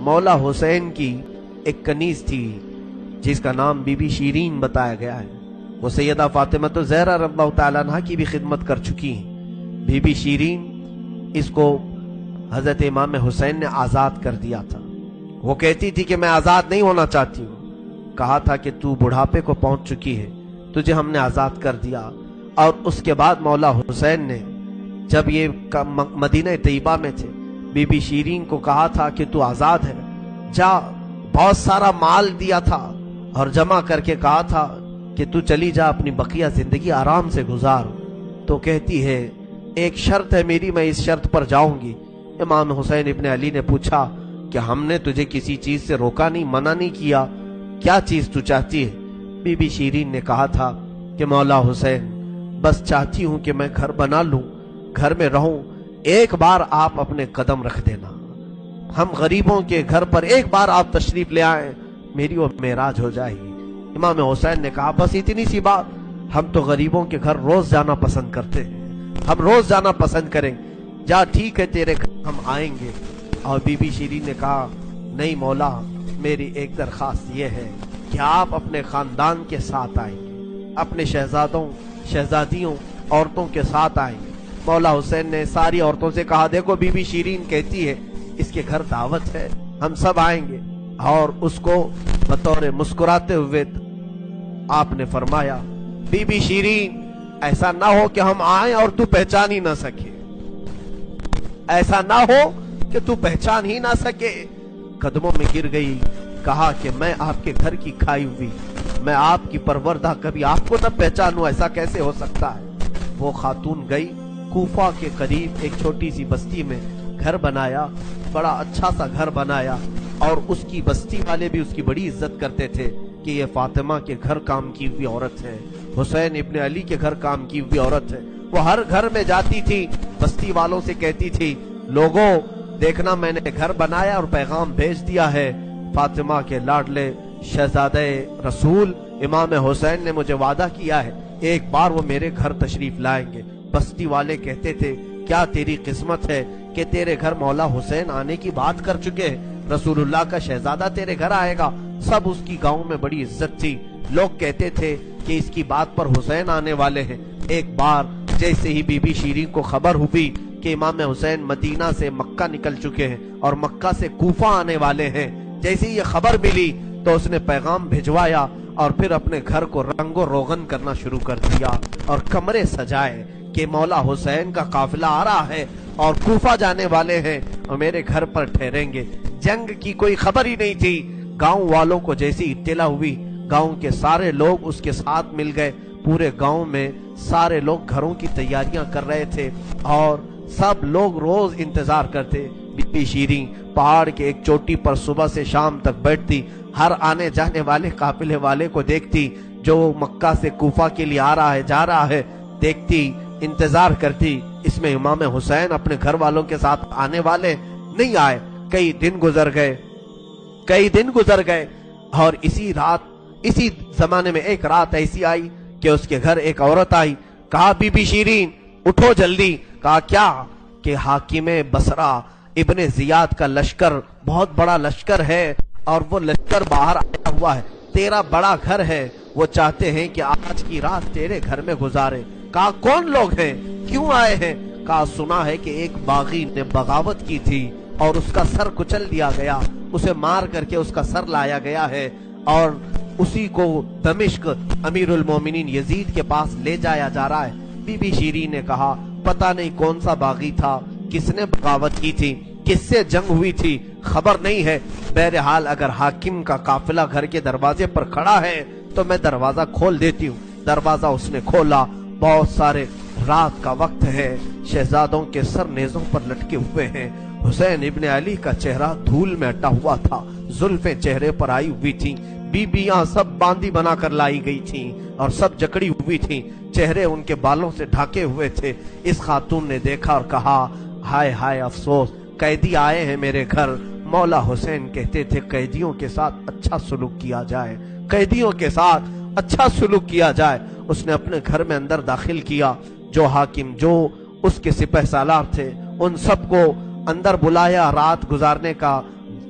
مولا حسین کی ایک کنیز تھی جس کا نام بی بی شیرین بتایا گیا ہے. وہ سیدہ فاطمہ الزہرا رضی اللہ تعالیٰ عنہ کی بھی خدمت کر چکی ہیں. بی بی شیرین اس کو حضرت امام حسین نے آزاد کر دیا تھا. وہ کہتی تھی کہ میں آزاد نہیں ہونا چاہتی ہوں. کہا تھا کہ تو بڑھاپے کو پہنچ چکی ہے, تجھے ہم نے آزاد کر دیا. اور اس کے بعد مولا حسین نے جب یہ مدینہ طیبہ میں تھے, بی بی شیرین کو کہا تھا کہ تو آزاد ہے, جا. بہت سارا مال دیا تھا اور جمع کر کے کہا تھا کہ تو چلی جا, اپنی بقیہ زندگی آرام سے گزار. تو کہتی ہے ایک شرط ہے میری, میں اس شرط پر جاؤں گی. امام حسین ابن علی نے پوچھا کہ ہم نے تجھے کسی چیز سے روکا نہیں, منع نہیں کیا, کیا چیز تو چاہتی ہے؟ بی بی شیرین نے کہا تھا کہ مولا حسین بس چاہتی ہوں کہ میں گھر بنا لوں, گھر میں رہوں, ایک بار آپ اپنے قدم رکھ دینا, ہم غریبوں کے گھر پر ایک بار آپ تشریف لے آئیں, میری وہ معراج ہو جائے گی. امام حسین نے کہا بس اتنی سی بات, ہم تو غریبوں کے گھر روز جانا پسند کرتے ہیں, ہم روز جانا پسند کریں, جا ٹھیک ہے تیرے گھر ہم آئیں گے. اور بی بی شیرین نے کہا نہیں مولا, میری ایک درخواست یہ ہے کہ آپ اپنے خاندان کے ساتھ آئیں گے, اپنے شہزادوں شہزادیوں عورتوں کے ساتھ آئیں گے. مولا حسین نے ساری عورتوں سے کہا دیکھو بی بی شیرین کہتی ہے اس کے گھر دعوت ہے, ہم سب آئیں گے. اور اس کو بطور مسکراتے ہوئے آپ نے فرمایا بی بی شیرین ایسا نہ ہو کہ ہم آئیں اور تو پہچان ہی نہ سکے, ایسا نہ ہو کہ تو پہچان ہی نہ سکے. قدموں میں گر گئی, کہا کہ میں آپ کے گھر کی کھائی ہوئی, میں آپ کی پروردہ, کبھی آپ کو نہ پہچانوں, ایسا کیسے ہو سکتا ہے. وہ خاتون گئی, کوفہ کے قریب ایک چھوٹی سی بستی میں گھر بنایا, بڑا اچھا سا گھر بنایا. اور اس کی بستی والے بھی اس کی بڑی عزت کرتے تھے کہ یہ فاطمہ کے گھر کام کی ہوئی عورت ہے, حسین ابن علی کے گھر کام کی ہوئی عورت ہے. وہ ہر گھر میں جاتی تھی, بستی والوں سے کہتی تھی لوگوں دیکھنا میں نے گھر بنایا اور پیغام بھیج دیا ہے, فاطمہ کے لاڈلے شہزادے رسول امام حسین نے مجھے وعدہ کیا ہے ایک بار وہ میرے گھر تشریف لائیں گے. بستی والے کہتے تھے کیا تیری قسمت ہے کہ تیرے گھر مولا حسین آنے کی بات کر چکے ہیں, رسول اللہ کا شہزادہ تیرے گھر آئے گا. سب اس کی گاؤں میں بڑی عزت تھی, لوگ کہتے تھے کہ اس کی بات پر حسین آنے والے ہیں. ایک بار جیسے ہی بی بی شیرین کو خبر ہوئی کہ امام حسین مدینہ سے مکہ نکل چکے ہیں اور مکہ سے کوفہ آنے والے ہیں, جیسے ہی یہ خبر ملی تو اس نے پیغام بھجوایا اور پھر اپنے گھر کو رنگ و روغن کرنا شروع کر دیا اور کمرے سجائے کہ مولا حسین کا قافلہ آ رہا ہے اور کوفہ جانے والے ہیں اور میرے گھر پر ٹھہریں گے. جنگ کی کوئی خبر ہی نہیں تھی. گاؤں والوں کو جیسی اطلاع ہوئی, گاؤں کے سارے لوگ اس کے ساتھ مل گئے. پورے گاؤں میں سارے لوگ گھروں کی تیاریاں کر رہے تھے اور سب لوگ روز انتظار کرتے. بی بی شیرین پہاڑ کے ایک چوٹی پر صبح سے شام تک بیٹھتی, ہر آنے جانے والے قافلے والے کو دیکھتی جو مکہ سے کوفہ کے لیے آ رہا ہے جا رہا ہے, دیکھتی, انتظار کرتی. اس میں امام حسین اپنے گھر والوں کے ساتھ آنے والے نہیں آئے. کئی دن گزر گئے اور اسی رات, اسی زمانے میں ایک رات ایسی آئی کہ اس کے گھر ایک عورت آئی. کہا بی بی شیرین اٹھو جلدی. کہا کیا؟ کہ حاکم بصرہ ابن زیاد کا لشکر, بہت بڑا لشکر ہے اور وہ لشکر باہر آیا ہوا ہے, تیرا بڑا گھر ہے, وہ چاہتے ہیں کہ آج کی رات تیرے گھر میں گزارے. کہا کون لوگ ہیں, کیوں آئے ہیں؟ کہا سنا ہے کہ ایک باغی نے بغاوت کی تھی اور اس کا سر کچل دیا گیا, اسے مار کر کے اس کا سر لایا گیا ہے اور اسی کو دمشق امیر المومنین یزید کے پاس لے جایا جا رہا ہے. بی بی شیرین نے کہا پتہ نہیں کون سا باغی تھا, کس نے بغاوت کی تھی, کس سے جنگ ہوئی تھی, خبر نہیں ہے. بہرحال اگر حاکم کا قافلہ گھر کے دروازے پر کھڑا ہے تو میں دروازہ کھول دیتی ہوں. دروازہ اس نے کھولا, بہت سارے رات کا وقت ہے, شہزادوں کے سر نیزوں پر لٹکے ہوئے ہیں. حسین ابن علی کا چہرہ دھول میں اٹا ہوا تھا, زلفیں چہرے پر آئی ہوئی تھیں, بیبیاں سب باندی بنا کر لائی گئی تھیں اور سب جکڑی ہوئی تھیں, چہرے ان کے بالوں سے ڈھاکے ہوئے تھے. اس خاتون نے دیکھا اور کہا ہائے ہائے افسوس, قیدی آئے ہیں میرے گھر. مولا حسین کہتے تھے قیدیوں کے ساتھ اچھا سلوک کیا جائے, قیدیوں کے ساتھ اچھا سلوک کیا جائے. اس نے اپنے گھر میں اندر داخل کیا, جو حاکم, جو اس کے سپہ سالار تھے, ان سب کو اندر بلایا, رات گزارنے کا